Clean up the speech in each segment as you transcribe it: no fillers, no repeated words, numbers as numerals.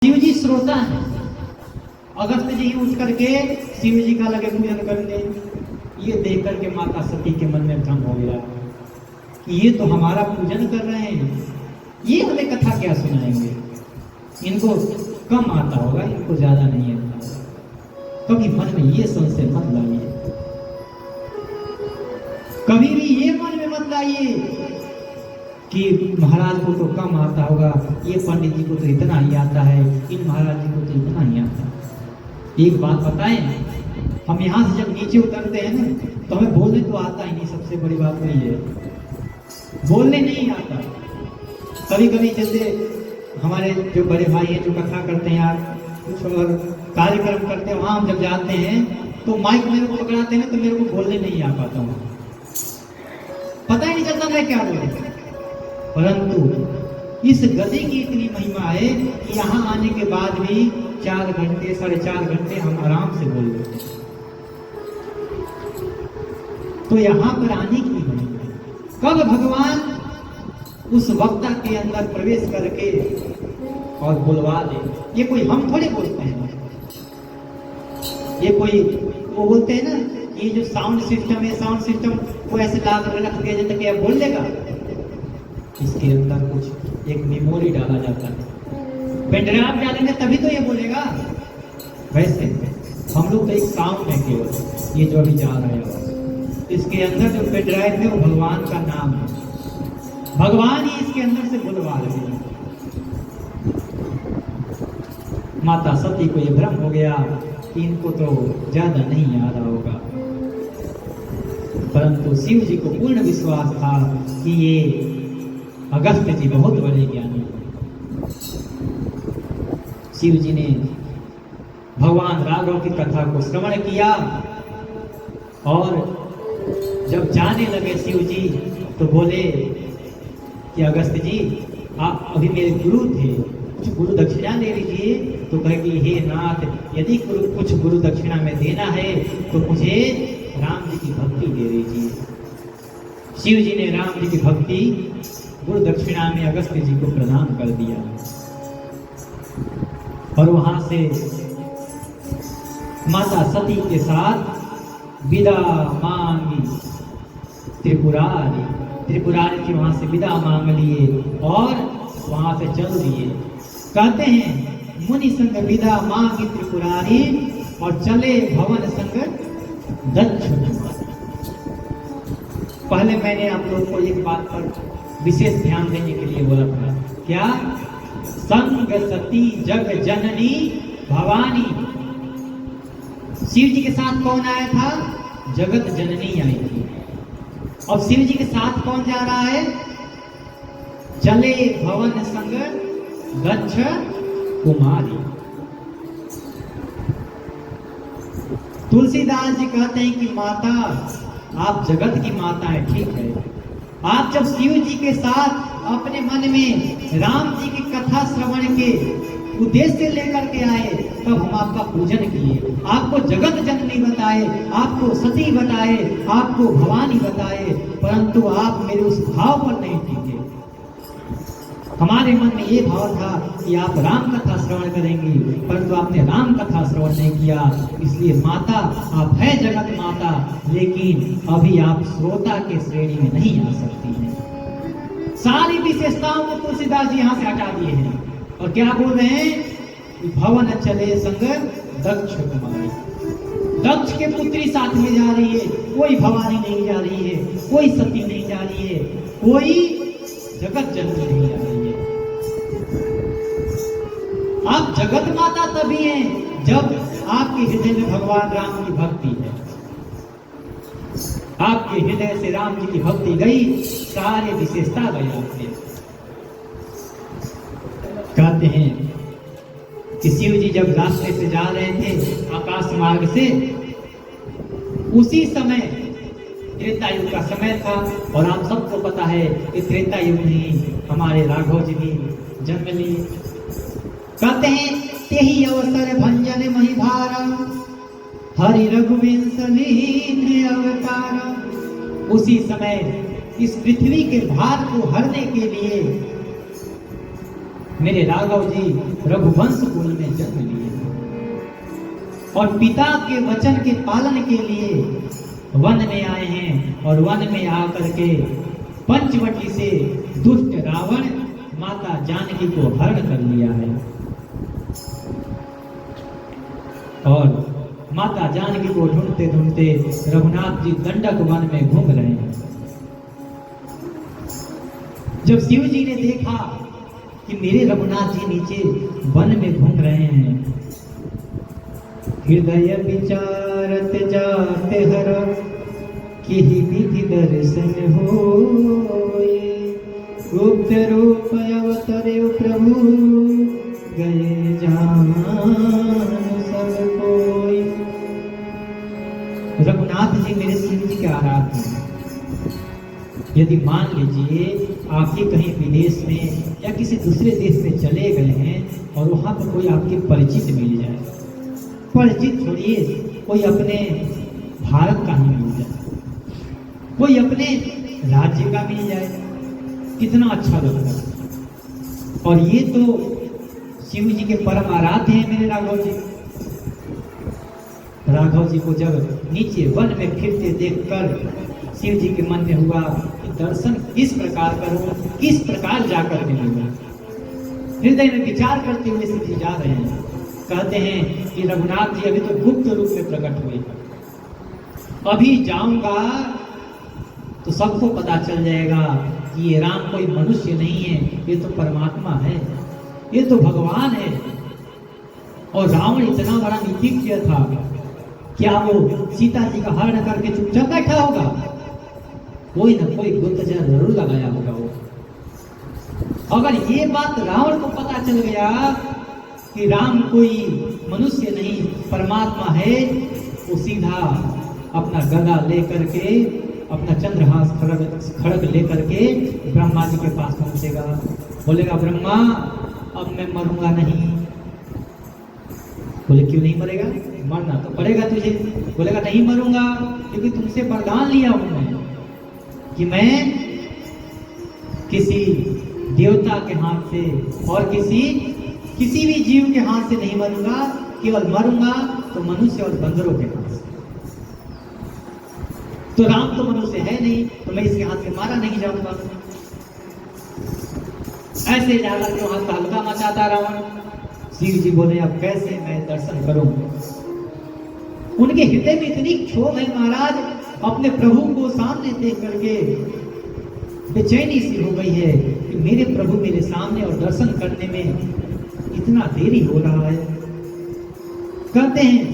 शिव जी श्रोता है। अगस्त जी उठ करके शिव जी का लगे पूजन करने, ये देख करके माता सती के मन में भ्रम हो गया कि ये तो हमारा पूजन कर रहे हैं, ये हमें कथा क्या सुनाएंगे, इनको कम आता होगा, इनको ज्यादा नहीं आता होगा। कभी मन में ये संशय मत लाइए, कभी भी ये मन में मत लाइए कि महाराज को तो कम आता होगा, ये पंडित जी को तो इतना ही आता है, इन महाराज जी को तो इतना ही आता है। एक बात बताएं, हम यहाँ से जब नीचे उतरते हैं ना तो हमें बोलने तो आता ही नहीं, सबसे बड़ी बात वही है, बोलने नहीं आता। कभी कभी जैसे हमारे जो बड़े भाई हैं जो कथा करते हैं यार, कुछ और कार्यक्रम करते हैं, वहाँ हम जब जाते हैं तो माइक मेरे को पकड़ाते हैं तो मेरे को बोलने नहीं आ पाता हूँ, पता ही नहीं चलता मैं क्या बोलूँ। परंतु इस गद्दी की इतनी महिमा है कि यहाँ आने के बाद भी 4 घंटे 4.5 घंटे हम आराम से बोल लेते हैं। तो यहाँ पर आने की महिमा, कब भगवान उस वक्ता के अंदर प्रवेश करके और बुलवा दे। ये कोई हम थोड़े बोलते हैं, ये कोई वो बोलते हैं ना, ये जो साउंड सिस्टम है, साउंड सिस्टम को ऐसे ला कर रख दिया जाता है कि बोल देगा। इसके अंदर कुछ एक मेमोरी डाला जाता है, पेनड्राइव डालेंगे तभी तो ये बोलेगा। वैसे हम लोग तो एक साउंड है केवल, ये जो अभी जा रहा है, इसके अंदर जो पेनड्राइव है वो भगवान का नाम है, भगवान ही इसके अंदर से बुलवा रहे हैं। माता सती को ये भ्रम हो गया कि इनको तो ज्यादा नहीं आ रहा होगा, परंतु शिव जी को पूर्ण विश्वास था कि ये अगस्त जी बहुत बड़े ज्ञानी। शिव जी ने भगवान राघव की कथा को श्रवण किया और जब जाने लगे शिव जी तो बोले कि अगस्त जी आप अभी मेरे गुरु थे, कुछ गुरु दक्षिणा ले लीजिए। तो कहे कि हे नाथ, यदि कुछ गुरु दक्षिणा में देना है तो मुझे राम जी की भक्ति दे दीजिए। शिव जी ने राम जी की भक्ति गुरु दक्षिणा में अगस्त जी को प्रदान कर दिया और वहां से माता सती के साथ विदा मांगी त्रिपुरारी। त्रिपुरारी की वहां से विदा मांग लिए और वहां से चल दिए। कहते हैं मुनि संग विदा मांगी त्रिपुरारी और चले भवन संग दक्ष। पहले मैंने आप लोगों को एक बात पर विशेष ध्यान देने के लिए बोला था, क्या? संग सती जग जननी भवानी। शिव जी के साथ कौन आया था? जगत जननी आई थी। और शिव जी के साथ कौन जा रहा है? चले भवन संग दक्ष कुमारी। तुलसीदास जी कहते हैं कि माता आप जगत की माता है, ठीक है, आप जब शिव जी के साथ अपने मन में राम जी की कथा श्रवण के उद्देश्य लेकर के आए तब हम आपका पूजन किए, आपको जगत जननी बताए, आपको सती बताए, आपको भवानी बताए, परंतु आप मेरे उस भाव पर नहीं टिके। हमारे मन में ये भाव था कि आप राम कथा श्रवण करेंगे, परंतु आपने राम कथा श्रवण नहीं किया। इसलिए माता आप है जगत माता, लेकिन अभी आप श्रोता के श्रेणी में नहीं आ सकती हैं। सारी विशेषताओं को तुलसीदास जी यहाँ से हटा दिए हैं और क्या बोल रहे हैं? भवन चले संग दक्ष कुमारी। दक्ष के पुत्री साथ में जा रही है, कोई भवानी नहीं जा रही है, कोई सती नहीं जा रही है, कोई जगत जननी नहीं जा रही है। आप जगत माता तभी हैं जब आपके हृदय में भगवान राम की भक्ति है। आपके हृदय से राम जी की भक्ति गई, सारे विशेषता गए आपके। कहते हैं कि शिव जी जब रास्ते से जा रहे थे आकाश मार्ग से, उसी समय त्रेता युग का समय था और आप सबको पता है कि त्रेता युग में हमारे राघव जी भी जन्म लिए। कहते हैं तेहि अवसर भंजन महिधार, हरि रघुवंश लीन अवतार। उसी समय इस पृथ्वी के भार को हरने के लिए मेरे राघव जी रघुवंश कुल में जन्म लिए और पिता के वचन के पालन के लिए वन में आए हैं और वन में आकर के पंचवटी से दुष्ट रावण माता जानकी को हरण कर लिया है और माता जानकी को ढूंढते ढूंढते रघुनाथ जी दंडक वन में घूम रहे हैं। जब शिव जी ने देखा कि मेरे रघुनाथ जी नीचे वन में घूम रहे हैं, हृदय विचारत जाते हर कि विधि दर्शन होए, गुप्त रूप अवतरे प्रभु गए जान सब कोई। रघुनाथ जी मेरे शिव जी के आराध्य हैं। यदि मान लीजिए आपके कहीं विदेश में या किसी दूसरे देश में चले गए हैं और वहां पर कोई आपके परिचित मिल जाए, परिचित छोड़िए कोई अपने भारत का ही मिल जाए, कोई अपने राज्य का मिल जाए, कितना अच्छा लगता है। और ये तो शिव जी के परम आराध्य हैं मेरे राघव जी। राघव जी को जब नीचे वन में फिरते देखकर शिव जी के मन में हुआ कि दर्शन किस प्रकार करूं, किस प्रकार जाकर के मिलूं। हृदय में विचार करते हुए शिव जी जा रहे हैं। कहते हैं कि रघुनाथ जी अभी तो गुप्त रूप में प्रकट हुए, अभी जाऊंगा तो सबको पता चल जाएगा कि ये राम कोई मनुष्य नहीं है, ये तो परमात्मा है, ये तो भगवान है। और रावण इतना बड़ा नीतिज्ञ था, क्या वो सीता जी का हरण करके चुपचाप बैठा होगा? कोई ना कोई गुप्तचर जरूर लगाया होगा वो। अगर ये बात रावण को पता चल गया कि राम कोई मनुष्य नहीं परमात्मा है, वो सीधा अपना गदा लेकर के, अपना चंद्रहास खड़ग लेकर के ब्रह्मा जी के पास पहुंचेगा। बोलेगा ब्रह्मा अब मैं मरूंगा नहीं। बोले क्यों नहीं मरेगा? मरना तो पड़ेगा तुझे। बोलेगा नहीं मरूंगा क्योंकि तुमसे वरदान लिया हूं मैं कि मैं किसी देवता के हाथ से और किसी भी जीव के हाथ से नहीं मरूंगा, केवल मरूंगा तो मनुष्य और बंदरों के हाथ से। तो राम तो मनुष्य है नहीं, तो मैं इसके हाथ से मारा नहीं जाऊंगा। ऐसे जाकर के वहां तहलका मचाता रावण। शिव जी बोले अब कैसे मैं दर्शन करूं? उनके हृदय में इतनी क्षोभ है महाराज, अपने प्रभु को सामने देख करके बेचैनी सी हो गई है कि मेरे प्रभु मेरे सामने और दर्शन करने में इतना देरी हो रहा है। कहते हैं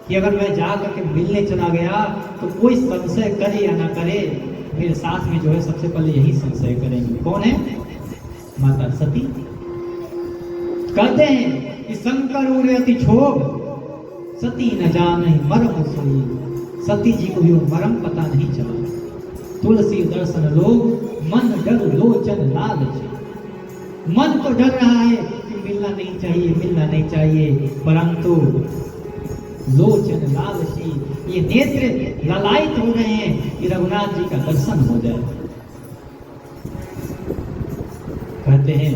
कि अगर मैं जा करके मिलने चला गया तो कोई संशय करे या ना करे, मेरे साथ में जो है सबसे पहले यही संशय करेंगे। कौन है? माता सती। कहते हैं कि शंकर उड़े अति क्षोभ, सती न जाने मरम सोई। सती जी को भी वो मरम पता नहीं चला। तुलसी दर्शन लोग मन डर लोचन लालच। मन तो डर रहा है कि मिलना नहीं चाहिए, मिलना नहीं चाहिए, परंतु लोचन लालची, ये नेत्र ललायित हो रहे हैं कि रघुनाथ जी का दर्शन हो जाए। कहते हैं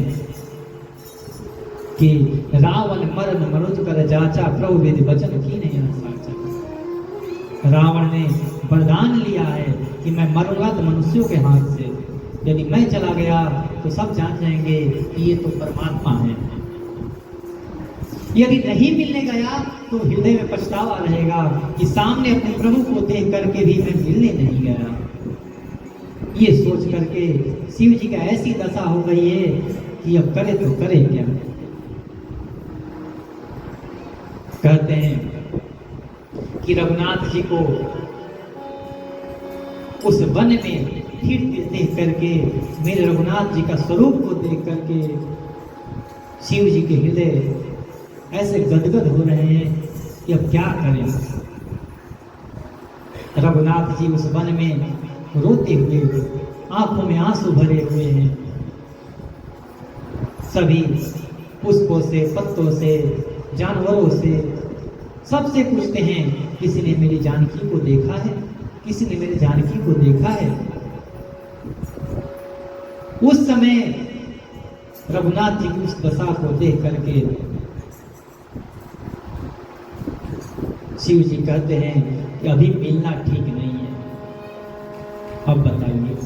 कि रावण मरण मनुज कर जाचा, प्रभु वेद वचन की नहीं साचा। रावण ने वरदान लिया है कि मैं मरूंगा तो मनुष्यों के हाथ से, यदि मैं चला गया तो सब जान जाएंगे कि ये तो परमात्मा है। यदि नहीं मिलने गया तो हृदय में पछतावा रहेगा कि सामने अपने प्रभु को देख करके भी मैं मिलने नहीं गया। ये सोच करके शिव जी का ऐसी दशा हो गई है कि अब करे तो करे क्या। कहते हैं कि रघुनाथ जी को उस वन में फिर देख करके, मेरे रघुनाथ जी का स्वरूप को देख करके शिव जी के हृदय ऐसे गदगद हो रहे हैं कि अब क्या करें। रघुनाथ जी उस वन में रोते हुए, आंखों में आंसू भरे हुए हैं। सभी पुष्पों से, पत्तों से, जानवरों से सबसे पूछते हैं किसी ने मेरी जानकी को देखा है? किसी ने मेरी जानकी को देखा है? उस समय रघुनाथ जी की उस दशा को देख करके शिव जी कहते हैं कि अभी मिलना ठीक नहीं है। अब बताइए,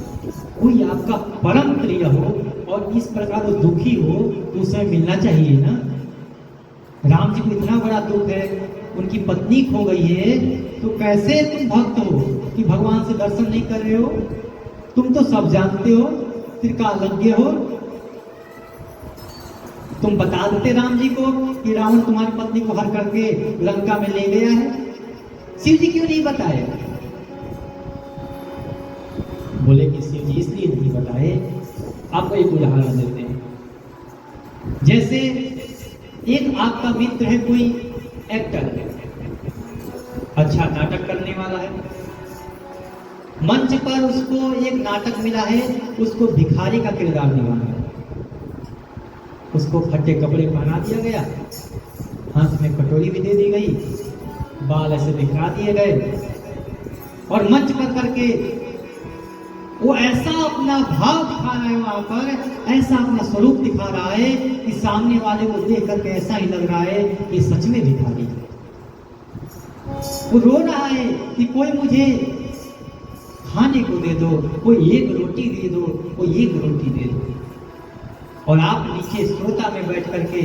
कोई आपका परम प्रिय हो और इस प्रकार वो दुखी हो तो उसे मिलना चाहिए ना। राम जी को इतना बड़ा दुख है, उनकी पत्नी खो गई है, तो कैसे तुम भक्त हो कि भगवान से दर्शन नहीं कर रहे हो? तुम तो सब जानते हो, त्रिकालज्ञ हो। तुम बता देते राम जी को कि रावण तुम्हारी पत्नी को हर करके लंका में ले गया है। शिव जी क्यों नहीं बताए? बोले कि शिव जी इसलिए नहीं बताए। आपको एक उदाहरण देते हैं। जैसे एक आपका मित्र है, कोई एक्टर है, अच्छा नाटक करने वाला है, मंच पर उसको एक नाटक मिला है, उसको भिखारी का किरदार निभाना है। उसको फटे कपड़े पहना दिया गया, हाथ में कटोरी भी दे दी गई, बाल ऐसे दिखा दिए गए और मंच पर करके वो ऐसा अपना भाव दिखा रहा है, वहां पर ऐसा अपना स्वरूप दिखा रहा है कि सामने वाले को देख करके ऐसा ही लग रहा है कि सच में भिखारी है। वो रो रहा है कि कोई मुझे खाने को दे दो, कोई एक रोटी दे दो, कोई एक रोटी दे दो। और आप नीचे श्रोता में बैठ करके,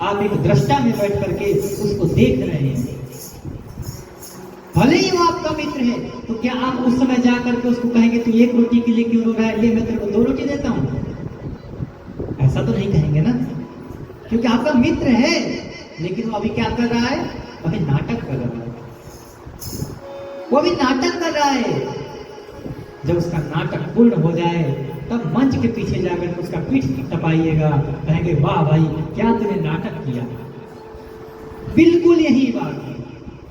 आप एक दृष्टा में बैठ करके उसको देख रहे हैं। भले ही वो आपका मित्र है, तो क्या आप उस समय जा करके उसको कहेंगे तू एक रोटी के लिए क्यों रो रहा है, ले मैं तेरे को 2 रोटी देता हूं? ऐसा तो नहीं कहेंगे ना, क्योंकि आपका मित्र है। लेकिन वो अभी क्या कर रहा है? अभी नाटक कर रहा है। वो अभी नाटक कर रहा है। जब उसका नाटक पूर्ण हो जाए तब मंच के पीछे जाकर उसका पीठ तपाइएगा, कहेंगे वाह भाई क्या तूने नाटक किया। बिल्कुल यही बात है।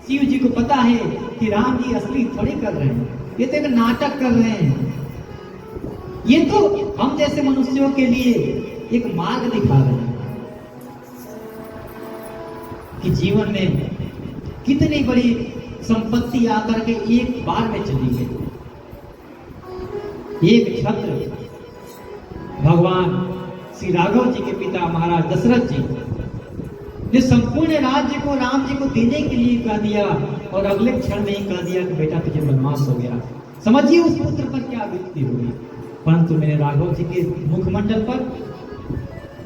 शिव जी को पता है कि राम जी असली थोड़ी कर रहे हैं, ये तो एक नाटक कर रहे हैं। ये तो हम जैसे मनुष्यों के लिए एक मार्ग दिखा रहे हैं कि जीवन में कितनी बड़ी संपत्ति आकर के एक बार में चली गई। एक छत्र भगवान श्री राघव जी के पिता महाराज दशरथ जी ने संपूर्ण राज्य को राम जी को देने के लिए कह दिया और अगले क्षण में ही कह दिया कि बेटा तुझे वनवास हो गया। समझिए उस पुत्र पर क्या बीतती होगी। परंतु मेरे राघव जी के मुखमंडल पर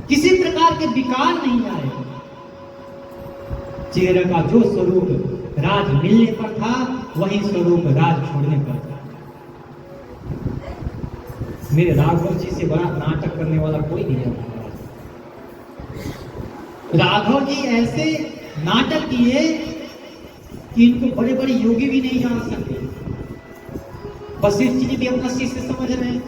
किसी प्रकार के विकार नहीं आए। चेहरे का जो स्वरूप राज मिलने पर था, वही स्वरूप राज छोड़ने पर था। मेरे राघव जी से बड़ा नाटक करने वाला कोई नहीं है। राघव जी ऐसे नाटक किए कि इनको बड़े बड़े योगी भी नहीं जान सकते। वशिष्ठ जी भी अपना शिष्य समझ रहे हैं।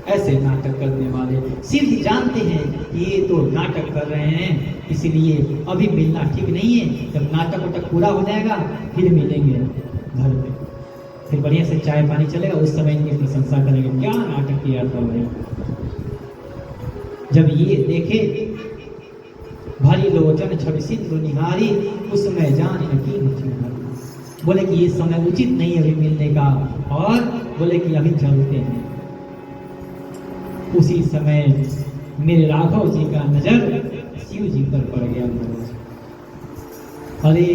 ऐसे नाटक करने वाले शिव जी जानते हैं कि ये तो नाटक कर रहे हैं, इसीलिए अभी मिलना ठीक नहीं है। जब नाटक वाटक पूरा हो जाएगा फिर मिलेंगे घर में, फिर बढ़िया से चाय पानी चलेगा, उस समय इनकी प्रशंसा करेंगे क्या नाटक किया था भाई। जब ये देखे भारी लोचन छविसित निहारी, उस समय जान की बोले कि ये समय उचित नहीं अभी मिलने का, और बोले कि अभी चलते हैं। उसी समय मेरे राघव जी का नजर शिव जी पर पड़ गया। अरे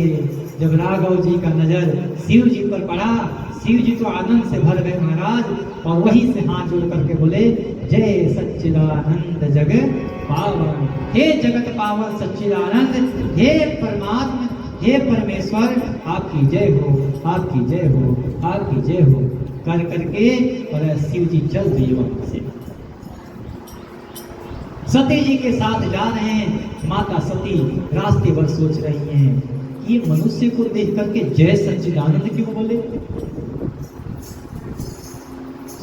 जब राघव जी का नजर शिव जी पर पड़ा, शिव जी तो आनंद से भर गए महाराज, और वहीं से हाथ जोड़ करके बोले जय सच्चिदानंद जगत पावन, हे जगत पावन सच्चिदानंद, हे परमात्मा, हे परमेश्वर, आपकी जय हो, आपकी जय हो, आपकी जय हो कर करके और शिव जी चल दिए वहां से। सती जी के साथ जा रहे हैं। माता सती रास्ते भर सोच रही हैं, ये मनुष्य को देख करके जय सच्चिदानंद क्यों बोले,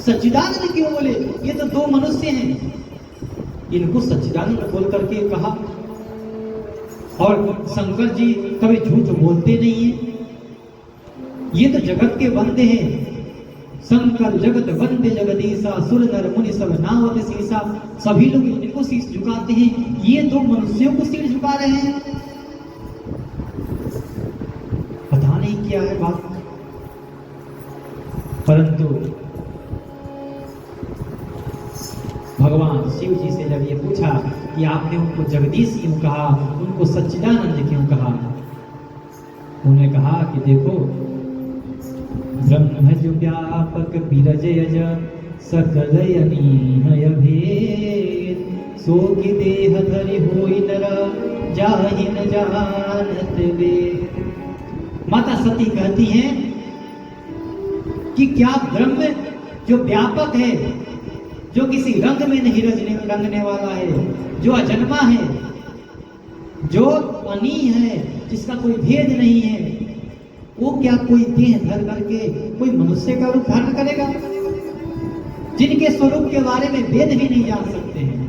सच्चिदानंद क्यों बोले, ये तो 2 मनुष्य हैं, इनको सच्चिदानंद बोल करके कहा। और शंकर जी कभी झूठ बोलते नहीं है, ये तो जगत के बंदे हैं। शंकर जगत वंदे जगदीशा, सुर नर मुनि सब नावत शीशा, सभी लोग इनको शीश झुकाते हैं, ये 2 मनुष्यों को सिर झुका रहे हैं। पता नहीं क्या है बात। परंतु भगवान भगवान शिव जी से जब ये पूछा कि आपने उनको जगदीश क्यों कहा, उनको सच्चिदानंद क्यों कहा, उन्होंने कहा कि देखो, ब्रह्म जो व्यापक बिरज यज सकल अनीह भेद, सो की देह धरि होई नर जाहि न जानत वेद। माता सती कहती हैं कि क्या ब्रह्म जो व्यापक है, जो किसी रंग में नहीं रंगने वाला है, जो अजन्मा है, जो अनीह है, जिसका कोई भेद नहीं है, वो क्या कोई देह धर करके कोई मनुष्य का रूप धारण करेगा? जिनके स्वरूप के बारे में वेद भी नहीं जान सकते हैं,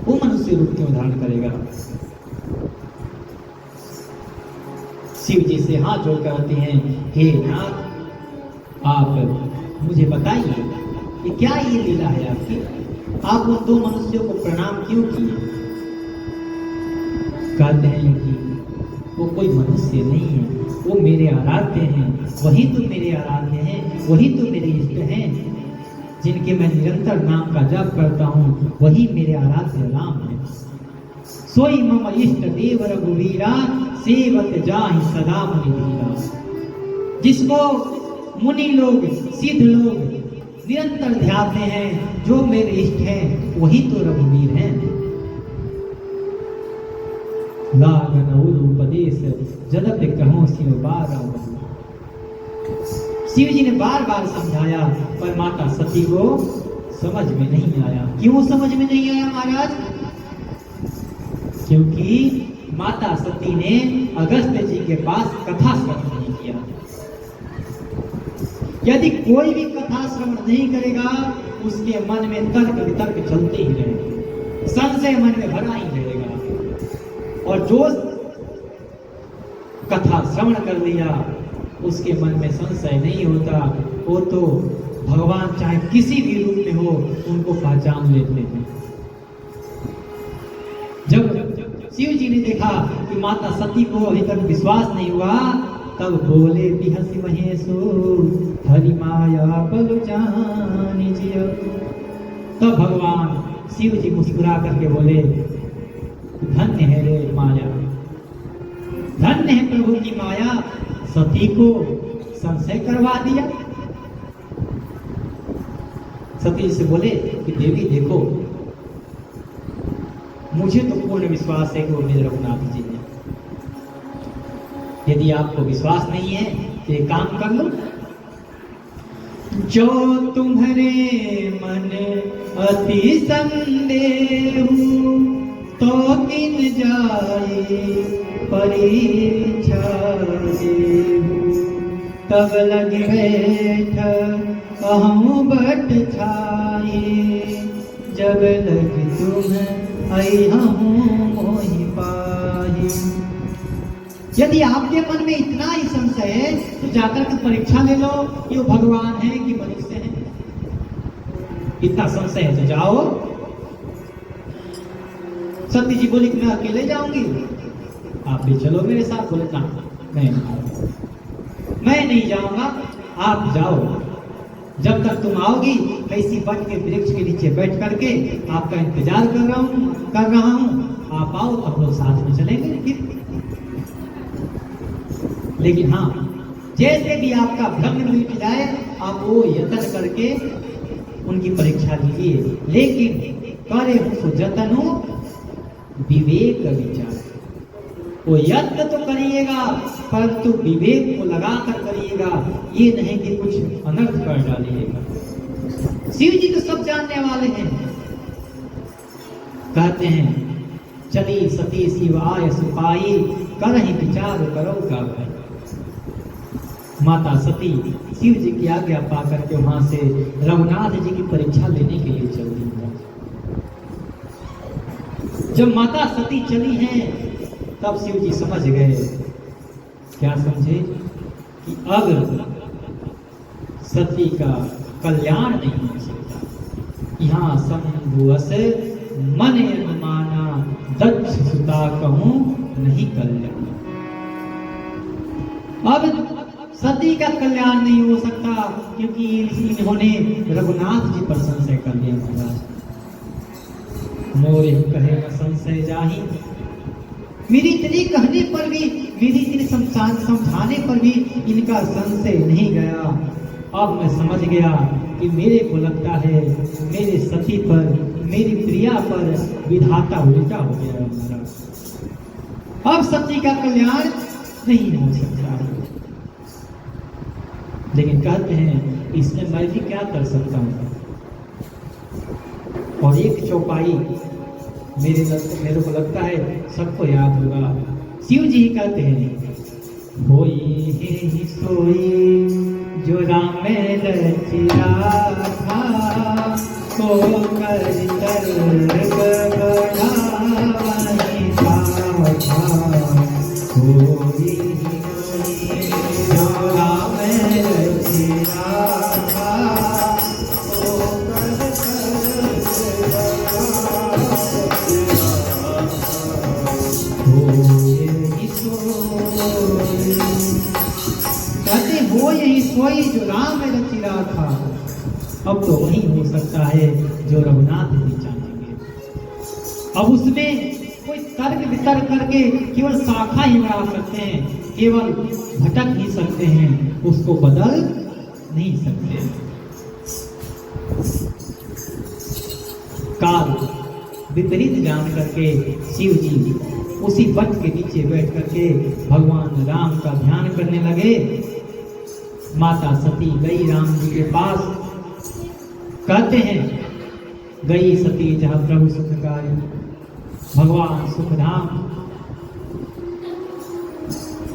वो मनुष्य रूप क्यों धारण करेगा? शिव जी से हाथ जोड़ कहते हैं, हे नाथ, आप मुझे बताइए कि क्या ये लीला है आपकी? आप उन दो मनुष्यों को प्रणाम क्यों किए? कहते हैं कि वो कोई मनुष्य नहीं है, वो मेरे आराध्य हैं, वही तो मेरे आराध्य हैं, वही तो मेरे इष्ट हैं, जिनके मैं निरंतर नाम का जप करता हूँ, वही मेरे आराध्य राम है। सोई मम इष्ट देव रघुवीरा, सेवक जाहि सदा मुनि धीरा। जिसको मुनि लोग, सिद्ध लोग निरंतर ध्याते हैं, जो मेरे इष्ट हैं, वही तो रघुवीर हैं। लागन उपदेश जदप कहूं शिव बार। शिव जी ने बार बार समझाया, पर माता सती को समझ में नहीं आया। क्यों समझ में नहीं आया महाराज? क्योंकि माता सती ने अगस्त्य जी के पास कथा श्रवण नहीं किया। यदि कोई भी कथा श्रवण नहीं करेगा, उसके मन में तर्क वितर्क चलते ही रहेंगे, संशय मन में भरा ही रहेगा। और जो कथा श्रवण कर लिया, उसके मन में संशय नहीं होता, वो तो भगवान चाहे किसी भी रूप में हो, उनको पहचान लेते हैं। जब शिव जी ने देखा कि माता सती को अभी तक विश्वास नहीं हुआ, तब बोले बिहसी महेशो हरि माया बल जानिजिय। तब भगवान शिव जी मुस्कुरा करके बोले, धन्य है रे माया, धन्य है प्रभु की माया, सती को संशय करवा दिया। सती से बोले कि देवी देखो, मुझे तो पूर्ण विश्वास है कि वो मेरे रघुनाथ जी हैं। यदि आपको विश्वास नहीं है तो एक काम कर लो, जो तुम्हारे मन अति संदेह तो किन जाए परीक्षा देहु, तब लग बैठ कहूँ बट छाए, जब लग तुम मोहि पाहि। यदि आपके मन में इतना ही संशय है, तो जाकर के परीक्षा ले लो कि वो भगवान है कि मनुष्य है। इतना संशय है तो जाओ। सती जी बोली कि मैं अकेले जाऊंगी, आप भी चलो मेरे साथ। बोले ना, मैं नहीं जाऊंगा, आप जाओ। जब तक तुम आओगी, ऐसी बट के वृक्ष के नीचे बैठ करके आपका इंतजार कर रहा हूँ। आप आओ तो हम लोग साथ में चलेंगे फिर। लेकिन हाँ, जैसे भी आपका भ्रम मिट जाए, आप वो यत्न करके उनकी परीक्षा लीजिए। लेकिन करे सो जतनो विवेक विचार। वो यत्न तो करिएगा, परंतु विवेक को लगाकर करिएगा, ये नहीं कि कुछ अनर्थ कर डालिएगा। शिव जी तो सब जानने वाले हैं। कहते हैं, चली सती शिव आय सुपाई, करहि विचार करो का भाई। माता सती शिव जी की आज्ञा पाकर के वहां से रघुनाथ जी की परीक्षा लेने के लिए चल दी। जब माता सती चली हैं, तब शिव जी समझ गए। क्या समझे? कि अब सती का कल्याण नहीं हो सकता। यहाँ शंभुअस मन अनुमाना, दक्ष सुता कहूं नहीं कल्याण। अब सती का कल्याण नहीं हो सकता, क्योंकि इन्होंने रघुनाथ जी पर संशय कर लिया। महाराज मोरे कहेगा संशय जाही, मेरी इतनी कहने पर भी, मेरी इतनी समझाने पर भी इनका संशय नहीं गया। अब मैं समझ गया कि मेरे को लगता है मेरे सती पर, मेरी प्रिया पर विधाता उल्टा हो गया है महाराज। अब सती का कल्याण नहीं हो सकता है। लेकिन कहते हैं इसमें मैं भी क्या कर सकता हूँ। और एक चौपाई मेरे को लगता है सबको याद होगा। शिव जी कहते हैं, होई ही सोई जो राम रचिया था, को कर सर्ग बढ़ावनि था। होई ही सोई जो राम रचिया था, को कर सर्ग कहते हो यही सोई जो राम में रची रहा था। अब तो वही हो सकता है जो रघुनाथ जी चाहेंगे। अब उसमें कोई तर्क वितर्क करके केवल शाखा ही बढ़ा सकते हैं, केवल भटक ही सकते हैं, उसको बदल नहीं सकते। काल विपरीत जान करके शिव जी उसी वट के नीचे बैठ करके भगवान राम का ध्यान करने लगे। माता सती गई राम जी के पास। कहते हैं गई सती जहाँ प्रभु सुखकारी, भगवान सुखधाम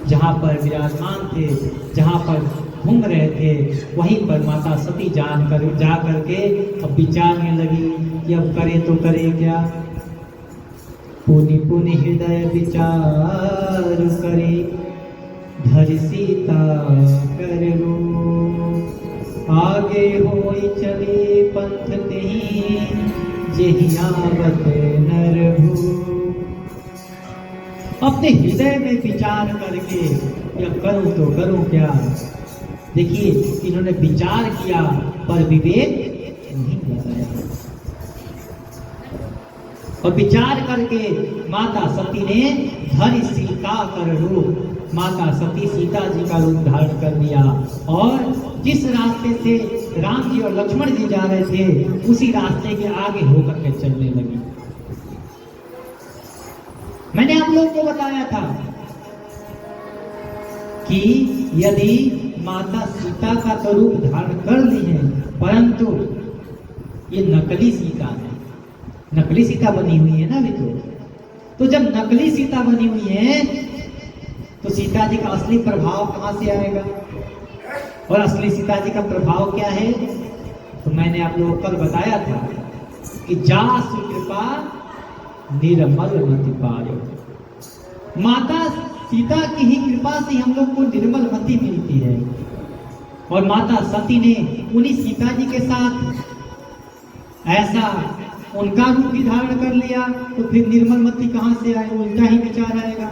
जहाँ पर विराजमान थे, जहाँ पर घूम रहे थे, वहीं पर माता सती जा करके अब विचारने लगी कि अब करे तो करे क्या। पुनि पुनि हृदय विचार करे, धरि सीता कर रो। आगे होई चले पंथ नहीं, जेहि आवत नरभू। अपने हृदय में विचार करके या करूं तो करूं क्या। देखिए इन्होंने विचार किया पर विवेक नहीं लगाया। और विचार करके माता सती ने धरि सीता कर रूप, माता सती सीता जी का रूप धारण कर लिया। और जिस रास्ते से राम जी और लक्ष्मण जी जा रहे थे, उसी रास्ते के आगे होकर के चलने लगी। मैंने आप लोगों को बताया था कि यदि माता सीता का तो रूप धारण कर ली है, परंतु ये नकली सीता है, नकली सीता बनी हुई है ना अभी तो जब नकली सीता बनी हुई है तो सीता जी का असली प्रभाव कहां से आएगा। और असली सीता जी का प्रभाव क्या है, तो मैंने आप लोगों को कल बताया था कि जासु कृपा निर्मल मति पायो। माता सीता की ही कृपा से हम लोग को निर्मल मति मिलती है। और माता सती ने उन्हीं सीता जी के साथ ऐसा उनका रूप भी धारण कर लिया, तो फिर निर्मल मति कहां से आए, उल्टा ही विचार आएगा।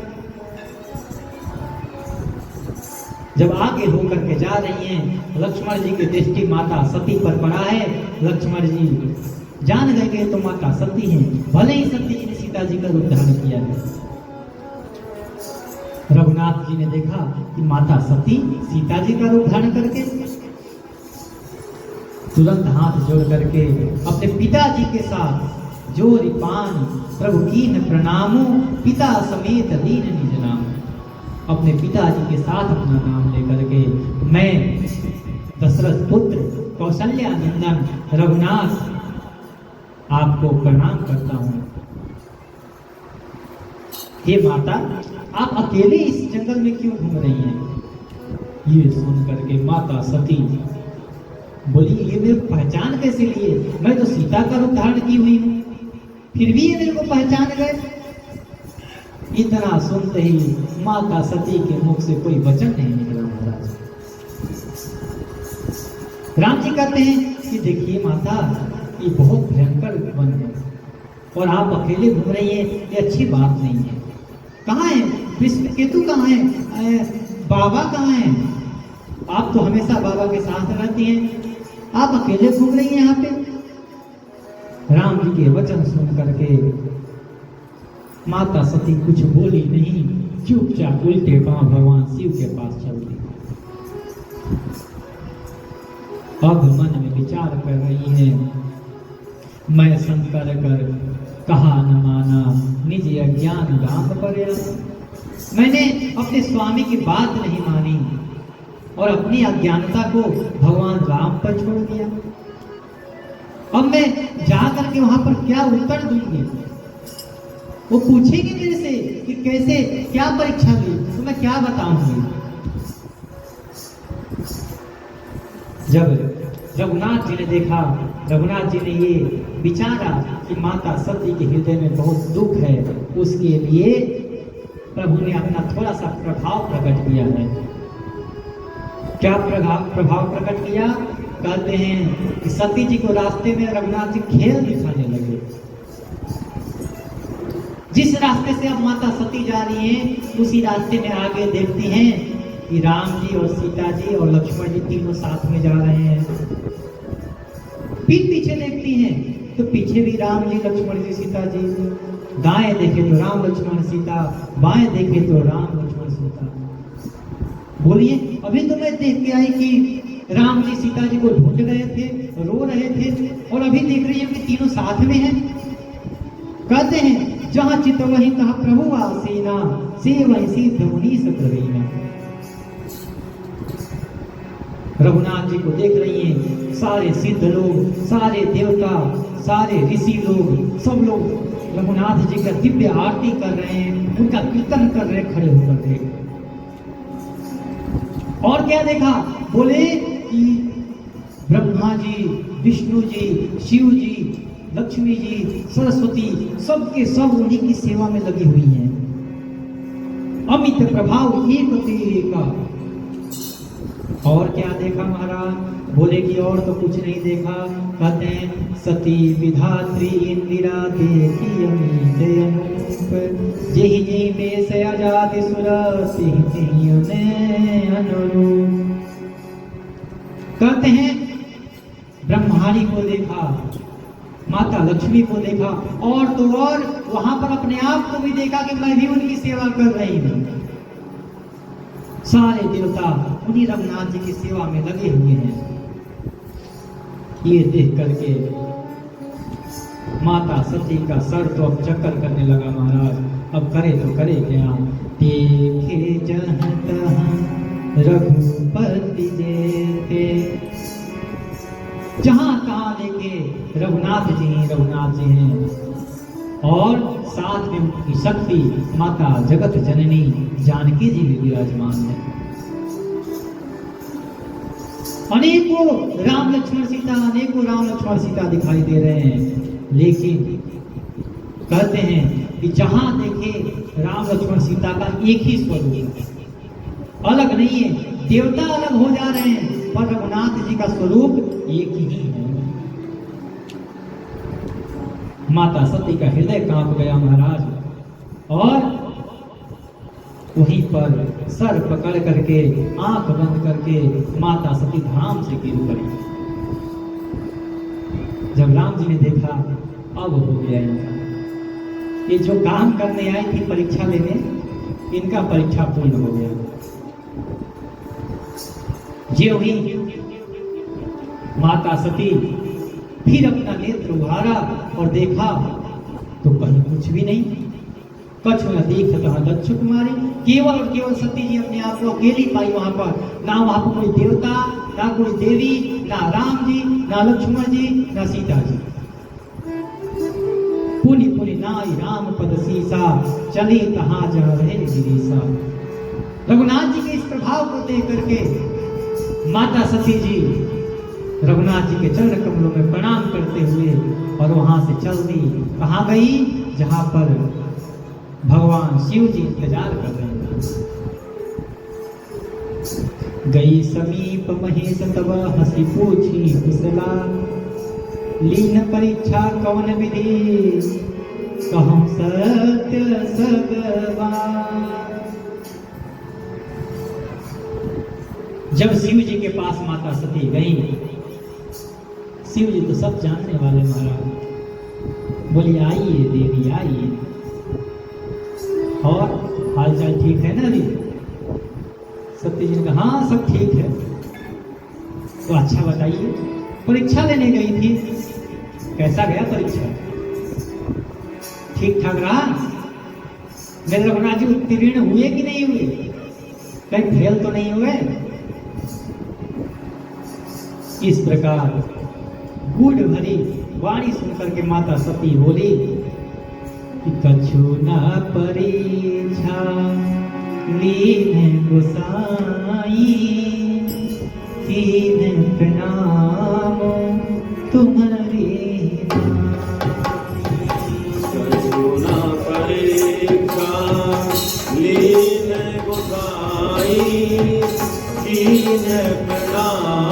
जब आगे होकर के जा रही हैं, लक्ष्मण जी की दृष्टि माता सती पर पड़ा है। लक्ष्मण जी जान गए तो माता सती हैं, भले ही सती जी ने सीता जी का रूप धारण किया है। रघुनाथ जी ने देखा कि माता सती सीता जी का रूप धारण करके तुरंत हाथ जोड़ करके अपने पिताजी के साथ जोरी पान प्रभु कीन प्रणामो, पिता समेत दीन निज नाम। अपने पिताजी के साथ अपना नाम लेकर के मैं दशरथ पुत्र कौशल्या नंदन रघुनाथ आपको प्रणाम करता हूँ। हे माता, आप अकेले इस जंगल में क्यों घूम रही हैं? ये सुन करके माता सती बोली, ये मेरे को पहचान कैसे लिए? मैं तो सीता का रूप धारण की हुई हूँ, फिर भी ये मेरे को पहचान गए। इतना सुनते ही माता सती के मुख से कोई वचन नहीं निकला। महाराज राम जी कहते हैं कि देखिए माता, ये बहुत भयंकर वन है और आप अकेले घूम रही हैं, ये अच्छी बात नहीं है। कहाँ है विष्णु केतु, कहाँ है बाबा, कहाँ है? आप तो हमेशा बाबा के साथ रहती हैं, आप अकेले घूम रही हैं यहाँ पे। राम जी के वचन सुन करके माता सती कुछ बोली नहीं, चुपचाप उल्टे पांव भगवान शिव के पास चल दी। अब मन में विचार कर रही है, मैं शंकर कर कहा न माना, निज अज्ञान राम पर आया। मैंने अपने स्वामी की बात नहीं मानी और अपनी अज्ञानता को भगवान राम पर छोड़ दिया। अब मैं जाकर के वहां पर क्या उत्तर दूंगी? वो पूछेंगे मेरे से कि कैसे क्या परीक्षा ली, तो मैं क्या बताऊंगी? जब रघुनाथ जी ने देखा, रघुनाथ जी ने ये विचारा कि माता सती के हृदय में बहुत दुख है, उसके लिए प्रभु ने अपना थोड़ा सा प्रभाव प्रकट किया है। क्या प्रभाव प्रकट किया? कहते हैं कि सती जी को रास्ते में रघुनाथ जी खेल दिखाने लगे। जिस रास्ते से अब माता सती जा रही हैं, उसी रास्ते में आगे देखती हैं कि राम जी और सीता जी और लक्ष्मण जी तीनों साथ में जा रहे हैं। फिर पीछे देखती हैं तो पीछे भी राम जी, लक्ष्मण जी, सीता जी। दाएं देखे तो राम लक्ष्मण सीता, बाएं देखे तो राम लक्ष्मण सीता। बोलिए, अभी तो मैं देख के आई कि राम जी सीता जी को ढूंढ रहे थे, रो रहे थे, और अभी देख रही है कि तीनों साथ में हैं। कहते हैं जहां चित वहीं तहाँ प्रभु आसीना, से वहीं सिद्ध मुनि सप्रवीना। रघुनाथ जी को देख रही हैं, सारे सिद्ध लोग, सारे देवता, सारे ऋषि लोग, सब लोग रघुनाथ जी का दिव्य आरती कर रहे हैं, उनका कीर्तन कर रहे खड़े होकर के। और क्या देखा? बोले कि ब्रह्मा जी, विष्णु जी, शिव जी, लक्ष्मी जी, सरस्वती, सबके सब उन्हीं की सेवा में लगी हुई हैं। अमित प्रभाव एक तेरे का। और क्या देखा महाराज? बोले कि और तो कुछ नहीं देखा। कहते हैं सती विधात्री इंदिरा देखी अमित अनूप, जेहि जेहि बेस अजाति सुर सिंह तिहि अनुरूप। कहते हैं ब्रह्माणी को देखा, माता लक्ष्मी को देखा, और तो और वहां पर अपने आप को भी देखा कि मैं भी उनकी सेवा कर रही हूं। सारे देवता उन्हीं रघुनाथ जी की सेवा में लगे हुए हैं। ये देख करके माता सती का सर तो अब चक्कर करने लगा महाराज। अब करे तो करे क्या? देखे जहाँ तहाँ रघुपति जेते, जहां तहां देखे रघुनाथ जी हैं, और साथ में उनकी शक्ति माता जगत जननी जानकी जी भी विराजमान है। अनेकों राम लक्ष्मण सीता दिखाई दे रहे हैं। लेकिन कहते हैं कि जहां देखे राम लक्ष्मण सीता का एक ही स्वरूप, अलग नहीं है। देवता अलग हो जा रहे हैं, पर रघुनाथ जी का स्वरूप एक ही है। माता सती का हृदय कांप गया महाराज, और वहीं पर सर पकड़ करके, आंख बंद करके माता सती धाम से गिर पड़ी। जब राम जी ने देखा, अब हो गया इनका। ये जो काम करने आई थी परीक्षा लेने, इनका परीक्षा पूर्ण हो गया। ये हुई माता सती फिर अपना नेत्र उभारा और देखा तो कहीं कुछ भी नहीं। कछु न देखत दक्ष कुमारी, केवल और केवल सती जी अपने आप को अकेली पाई वहां पर। ना वहां पर कोई देवता, ना कोई देवी, ना राम जी, ना लक्ष्मण जी, ना सीता जी। पुनि पुनि नाई राम पद सीसा, चली तहां जा रहे गिरीसा। रघुनाथ जी के इस प्रभाव को देख करके माता सती जी रघुनाथ जी के चरण कमलों में प्रणाम करते हुए और वहां से चल दी। कहाँ गई? जहां पर भगवान शिव जी इंतजार कर रहे हैं। गई समीप महेश तब हंसी पूछी कुशला, लीन परीक्षा कौन विधि कहूं सत्य सगवा। जब शिव जी के पास माता सती गई, शिव जी तो सब जानने वाले महाराज, बोली आइए देवी आइए, और हालचाल ठीक है ना अभी? सती जी ने कहा हाँ सब ठीक है। तो अच्छा बताइए, परीक्षा लेने गई थी, कैसा गया परीक्षा? ठीक ठाक रहा? मेरे रघुनाथ जी उत्तीर्ण हुए कि नहीं हुए? कहीं फेल तो नहीं हुए? इस प्रकार गूढ़ भरी वाणी सुनकर के माता सती बोली कि कछु न परीक्षा लीन गोसाई, कीन प्रणाम तुम्हारे कछु न परीक्षा लीन गोसाई, कीन प्रणाम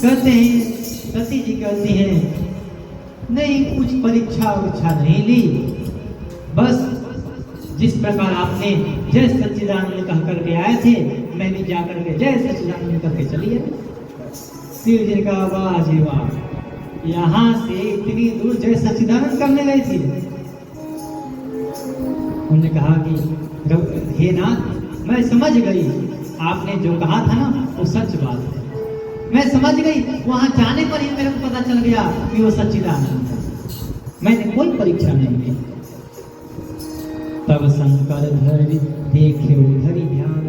कहते हैं, सती जी कहती हैं नहीं कुछ परीक्षा उच्छा नहीं ली, बस जिस प्रकार आपने जय सच्चिदानंद कह करके आए थे, मैं भी जाकर के जय सच्चिदानंद करके चली है। शिव जी का वाह जी वाह, यहाँ से इतनी दूर जय सच्चिदानंद करने गई थी। उन्होंने कहा कि हे नाथ, मैं समझ गई आपने जो कहा था ना वो सच बात है, मैं समझ गई। वहां जाने पर ही मेरे को पता चल गया कि वो सच्चिदानंद है, मैंने कोई परीक्षा नहीं दी। तब शंकर धरि देखे उधरी ध्यान,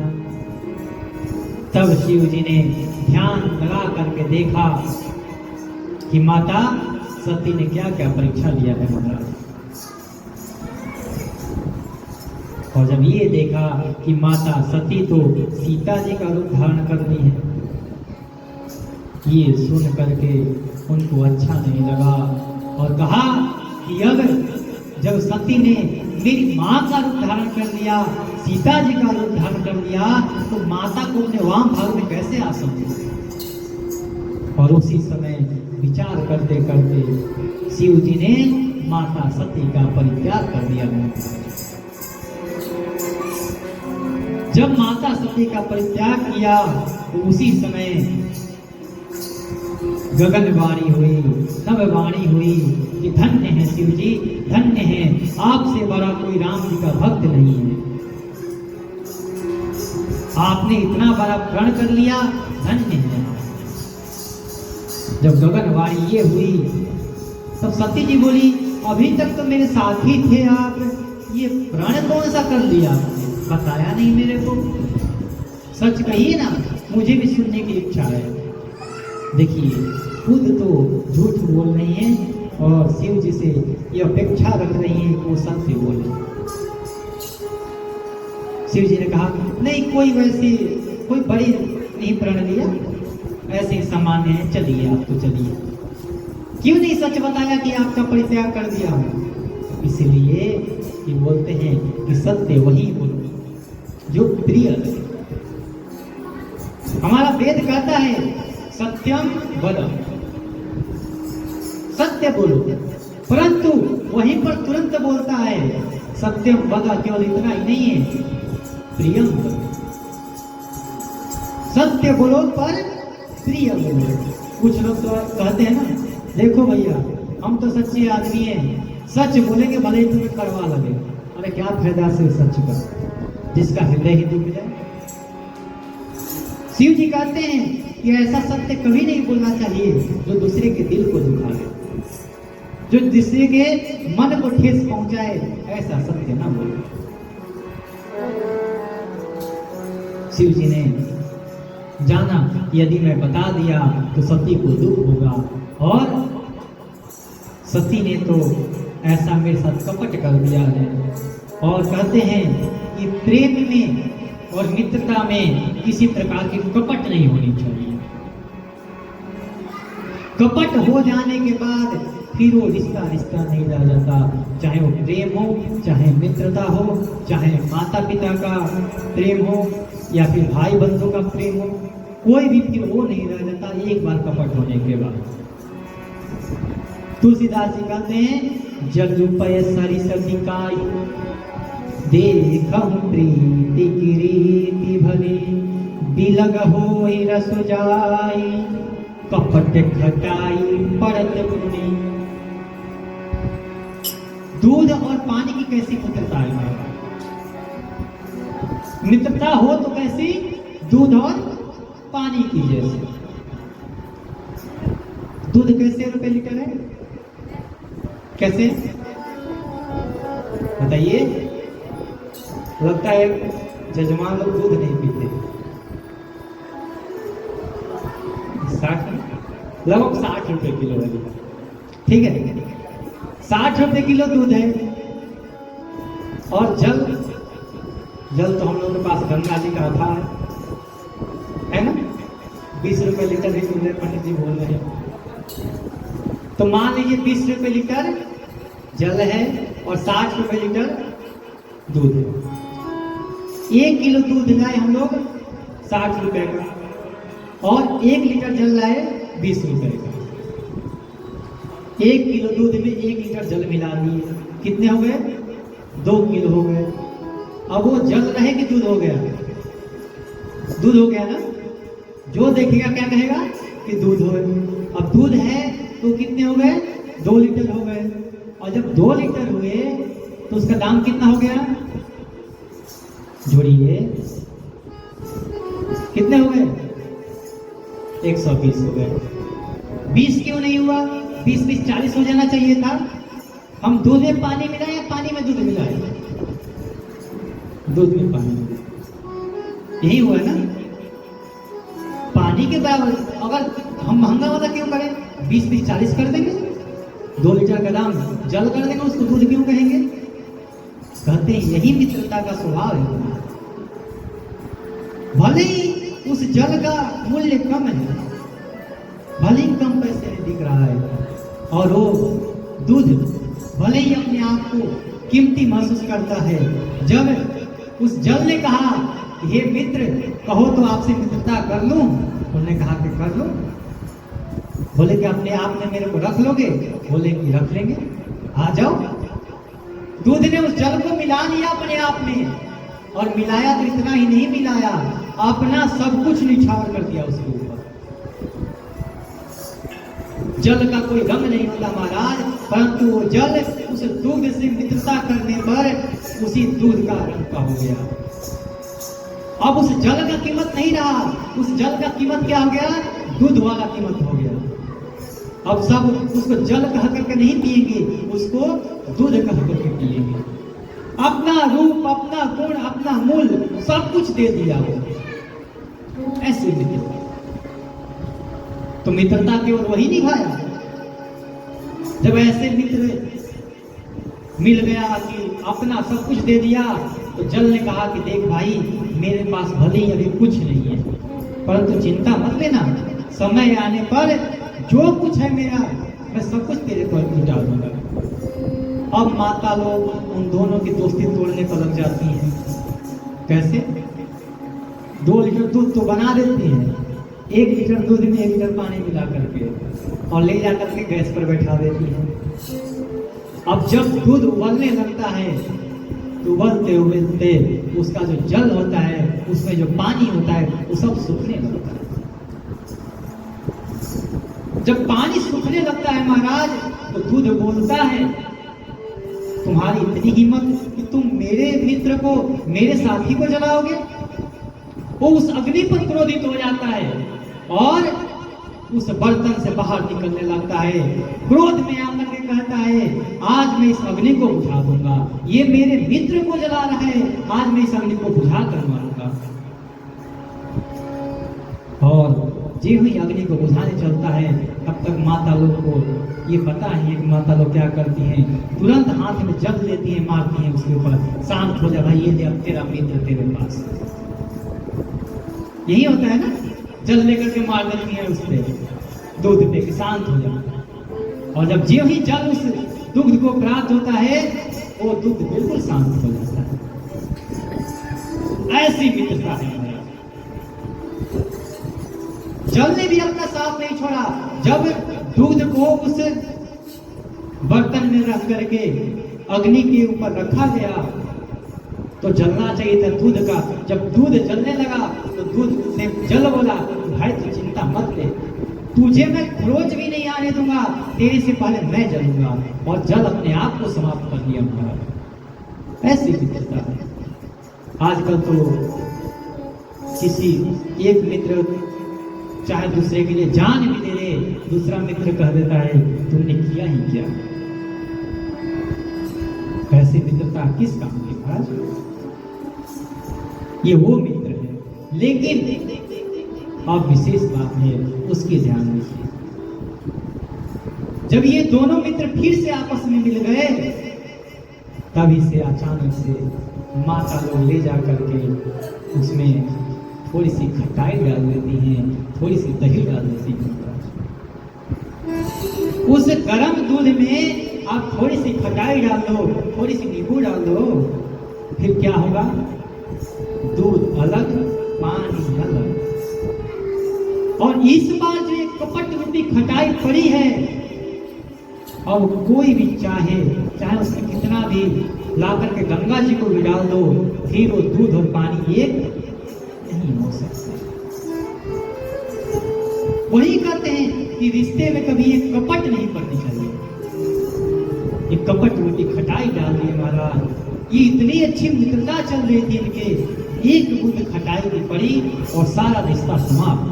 तब शिव जी ने ध्यान लगा करके देखा कि माता सती ने क्या क्या परीक्षा लिया है महाराज। और जब ये देखा कि माता सती तो सीता जी का रूप धारण कर ली है, ये सुन करके उनको अच्छा नहीं लगा और कहा कि अब जब सती ने मेरी माँ का रूप धारण कर लिया, सीता जी का रूप धारण कर लिया, तो माता को अपने वाम भाग में कैसे आ सकते। और उसी समय विचार करते करते शिव जी ने माता सती का परित्याग कर दिया। जब माता सती का परित्याग किया तो उसी समय गगनवाणी हुई, नववाणी हुई कि धन्य है शिव जी, धन्य है, आपसे बड़ा कोई राम जी का भक्त नहीं है। आपने इतना बड़ा प्रण कर लिया, धन्य है। जब गगनवाणी ये हुई तब सती जी बोली अभी तक तो मेरे साथ ही थे आप, ये प्रण कौन सा कर लिया, बताया नहीं मेरे को। सच कहिए ना, मुझे भी सुनने की इच्छा है। देखिए खुद तो झूठ बोल रही हैं और शिव जी से ये अपेक्षा रख रही हैं कि वो सत्य बोले। शिव जी ने कहा नहीं कोई वैसी कोई बड़ी नहीं प्रण लिया, ऐसे ही सामान्य है, चलिए आप तो चलिए। क्यों नहीं सच बताया कि आपका परित्याग कर दिया? इसलिए कि बोलते हैं कि सत्य वही बोलो जो प्रिय है। हमारा वेद कहता है सत्यम वद, सत्य बोलो, परंतु वहीं पर तुरंत बोलता है सत्यम वद, केवल इतना ही नहीं है प्रियम वद। सत्य बोलो पर प्रिय बोलो। कुछ लोग तो कहते हैं ना, देखो भैया हम तो सच्चे आदमी हैं, सच बोलेंगे भले ही तुम्हें करवा लगे। अरे क्या फायदा से सच का, जिसका हृदय ही दुख जाए। शिव जी कहते हैं कि ऐसा सत्य कभी नहीं बोलना चाहिए जो दूसरे के दिल को दुखाए, जो दूसरे के मन को ठेस पहुंचाए, ऐसा सत्य ना बोले। शिव जी ने जाना यदि मैं बता दिया तो सती को दुख होगा, और सती ने तो ऐसा मेरे साथ कपट कर दिया है। और कहते हैं कि प्रेम में और मित्रता में किसी प्रकार की कपट नहीं होनी चाहिए। कपट हो जाने के बाद फिर वो रिश्ता रिश्ता नहीं रह जाता, चाहे वो प्रेम हो, चाहे मित्रता हो, चाहे माता पिता का प्रेम हो या फिर भाई बंधु का प्रेम हो, कोई भी फिर वो नहीं रह जाता एक बार कपट होने के बाद। तुलसीदास जी कहते हैं जल रूपय सरिस दिखाई, देखहु प्रीति की रीति भली, बिलग होई रस जाई, कपट घटाई पड़त मुनि। दूध और पानी की कैसी मित्रता है? मित्रता हो तो कैसी? दूध और पानी की जैसी। दूध कैसे रुपए लीटर है? कैसे बताइए? लगता है जजमान लोग दूध नहीं पीते। 60 लगभग 60 रुपए किलो है। ठीक है, 60 रुपए किलो दूध है। और जल तो हम लोगों के पास गंगा जी का था है ना, 20 रुपए लीटर ही दूध है। पंडित जी बोल रहे हैं तो मान लीजिए 20 रुपए लीटर जल है और 60 रुपए लीटर दूध है। 1 किलो दूध लाए हम लोग 60 रुपए का, और 1 लीटर जल लाए 20 रुपए का। 1 किलो दूध में 1 लीटर जल मिला दिए, कितने हो गए? 2 किलो हो गए। अब वो जल रहे कि दूध हो गया? दूध हो गया ना। जो देखेगा क्या कहेगा कि दूध हो। अब दूध है तो कितने हो गए? 2 लीटर हो गए। और जब 2 लीटर हुए तो उसका दाम कितना हो गया? जोड़िए, कितने हो गए? 120 हो गए। 20 क्यों नहीं हुआ? 20 40 हो जाना चाहिए था। हम दूध में पानी मिलाए या पानी में दूध मिलाए? दूध में पानी मिलाए, यही हुआ ना। पानी के बराबर अगर हम महंगा वाला क्यों करें? 20 40 कर देंगे, 2 लीटर का दाम जल कर देंगे, उसको दूध क्यों कहेंगे? कहते हैं यही मित्रता का स्वभाव है। भले ही उस जल का मूल्य कम है, भले ही कम पैसे में दिख रहा है, और वो दूध भले ही अपने आप को कीमती महसूस करता है। जब उस जल ने कहा हे मित्र, कहो तो आपसे मित्रता कर लूं, उन्होंने कहा कि कर लो। बोले कि अपने आप में मेरे को रख लोगे? बोले कि रख लेंगे, आ जाओ। दूध ने उस जल को मिला लिया अपने आप में, और मिलाया तो इतना ही नहीं मिलाया, अपना सब कुछ निछावर कर दिया उसके ऊपर। जल का कोई रंग नहीं होता महाराज, परंतु वो जल उस दूध से मित्रता करने पर उसी दूध का रंग का हो गया। अब उस जल का कीमत नहीं रहा, उस जल का कीमत क्या हो गया? दूध वाला कीमत हो गया। अब सब उसको जल कह करके नहीं पिएंगे, उसको दूध कह करके पिएंगे। अपना रूप, अपना गुण, अपना मूल्य सब कुछ दे दिया वो। ऐसे मित्रता, तो मित्रता की ओर वही निभाया। जब ऐसे मित्र मिल गया कि अपना सब कुछ दे दिया, तो जल ने कहा कि देख भाई, मेरे पास भले ही अभी कुछ नहीं है, परंतु चिंता मत लेना, समय आने पर जो कुछ है मेरा, मैं सब कुछ तेरे पर लुटा दूंगा। अब माता लोग उन दोनों की दोस्ती तोड़ने पर लग जाती हैं। कैसे? 2 लीटर दूध तो बना देती हैं, 1 लीटर दूध में 1 लीटर पानी मिला करके, और ले जाकर के गैस पर बैठा देती हैं। अब जब दूध उबलने लगता है तो उबलते उबलते उसका जो जल होता है, उसमें जो पानी होता है, वो सब सूखने लगता है। जब पानी सूखने लगता है महाराज, तो दूध बोलता है तुम्हारी इतनी हिम्मत कि तुम मेरे मित्र को, मेरे साथी को जलाओगे? वो उस अग्नि पर क्रोधित हो जाता है और उस बर्तन से बाहर निकलने लगता है। क्रोध में आकर के कहता है, आज मैं इस अग्नि को बुझा दूंगा, ये मेरे मित्र को जला रहा है, आज मैं इस अग्नि को बुझा कर मारूंगा। और जो ही अग्नि को बुझाने चलता है, तब तक माता लोग को ये पता है कि माता लोग क्या करती हैं, तुरंत हाथ में जल लेती हैं, मारती हैं उसके ऊपर, शांत हो जा भाई, ये ले अब तेरा मित्र तेरे पास। यही होता है ना, जल लेकर के मार देती है उस पे, दूध पे कि शांत हो जा। और जब जो ही जल उस दुग्ध को प्राप्त होता है, वो दुग्ध बिल्कुल शांत हो जाता है। ऐसी मित्रता है। जल ने भी अपना साथ नहीं छोड़ा। जब दूध को उस बर्तन में रख करके अग्नि के ऊपर रखा गया, तो जलना चाहिए था दूध का। जब दूध जलने लगा तो दूध ने जल बोला, भाई तू चिंता मत ले, तुझे मैं खरोच भी नहीं आने दूंगा, तेरे से पहले मैं जलूंगा। और जल अपने आप को समाप्त कर लिया हमारा। ऐसी मित्रता है। आजकल तो किसी एक मित्र चाहे दूसरे के लिए जान भी दे दे, दूसरा मित्र कह देता है तुमने किया ही क्या। ऐसी मित्रता किस काम की महाराज? ये वो मित्र है। लेकिन अब विशेष बात है, उसकी ध्यान रखिए। जब ये दोनों मित्र फिर से आपस में मिल गए, तभी से अचानक से माता लोग ले जा करके उसमें थोड़ी सी खटाई डाल देती हैं, थोड़ी सी दही डाल देती हैं। उस गर्म दूध में आप थोड़ी सी खटाई डाल दो, थोड़ी सी नींबू डाल दो, फिर क्या होगा? दूध अलग, पानी अलग। और इस बार जो एक कपट रूपी खटाई पड़ी है, अब कोई भी चाहे उसमें कितना भी ला करके गंगा जी को भी डाल दो, फिर वो दूध और पानी एक नहीं हो सकता। वही कहते हैं कि रिश्ते में कभी एक कपट नहीं पड़नी चाहिए। एक कपट रूपी खटाई डाल दी महाराज। ये इतनी अच्छी मित्रता चल रही थी इनके, एक बूंद खटाई की पड़ी और सारा रिश्ता समाप्त।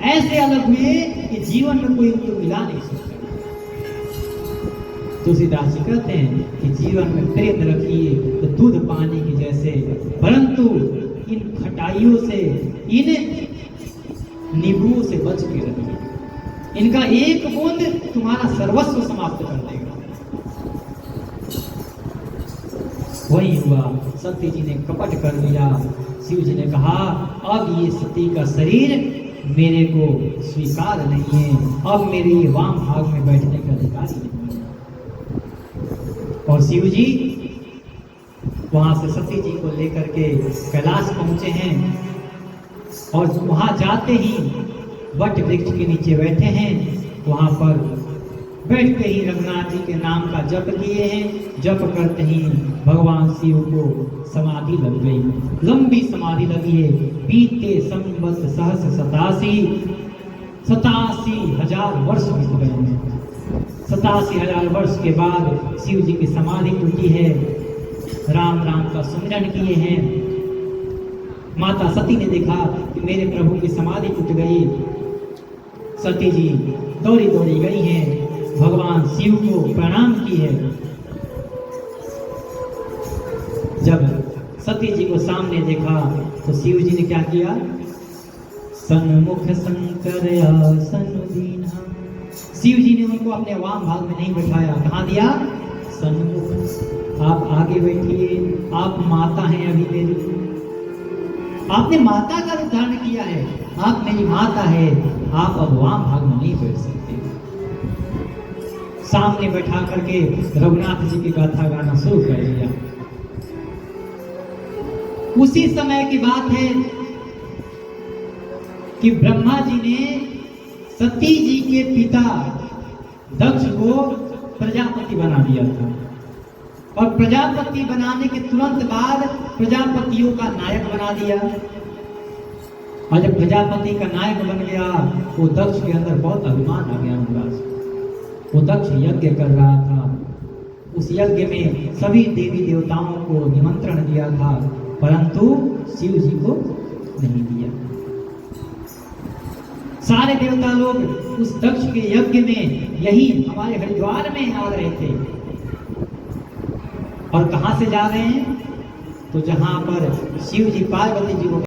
ऐसे अलग हुए कि जीवन में कोई उनको मिला नहीं सकता। तुलसीदास जी कहते हैं कि जीवन में प्रेम रखिए तो दूध पानी की जैसे, परंतु इन खटाइयों से, इन नींबुओं से बच के रखिए। इनका एक बूंद तुम्हारा सर्वस्व समाप्त कर देगा। वही हुआ, सती जी ने कपट कर दिया। शिव जी ने कहा अब ये सती का शरीर मेरे को स्वीकार नहीं है, अब मेरे ये वाम भाग में बैठने का अधिकार नहीं है। और शिव जी वहां से सती जी को लेकर के कैलाश पहुंचे हैं, और वहां जाते ही वट वृक्ष के नीचे बैठे हैं। वहां पर बैठते ही रघुनाथ जी के नाम का जप किए हैं। जप करते ही भगवान शिव को समाधि लग गई, लंबी समाधि लगी है। बीते संवत सहस्र 87,000 वर्ष बीत गए हैं। 87,000 वर्ष के बाद शिव जी की समाधि टूटी है। राम राम का सुमिरन किए हैं। माता सती ने देखा कि मेरे प्रभु की समाधि टूट गई। सती जी दौड़ी दौड़ी गई हैं, भगवान शिव को प्रणाम की है। जब सती जी को सामने देखा तो शिव जी ने क्या किया? सन्मुख शंकर आसन दीन्हा। शिव जी ने उनको अपने वाम भाग में नहीं बैठाया। कहाँ दिया? सन्मुख। आप आगे बैठिए, आप माता हैं अभी मेरी। आपने माता का रूप धारण किया है, आप मेरी माता है, आप अब वाम भाग में नहीं बैठ सकते। सामने बैठा करके रघुनाथ जी की गाथा गाना शुरू कर दिया। उसी समय की बात है कि ब्रह्मा जी ने सती जी के पिता दक्ष को प्रजापति बना दिया था, और प्रजापति बनाने के तुरंत बाद प्रजापतियों का नायक बना दिया। और जब प्रजापति का नायक बन गया, वो दक्ष के अंदर बहुत अभिमान आ गया महाराज। वो दक्ष यज्ञ कर रहा था। उस यज्ञ में सभी देवी देवताओं को निमंत्रण दिया था, परंतु शिव जी को नहीं दिया। सारे देवता लोग उस दक्ष के यज्ञ में यही हमारे हरिद्वार में आ रहे थे। और कहां से जा रहे हैं? तो जहां पर शिव जी पार्वती जी को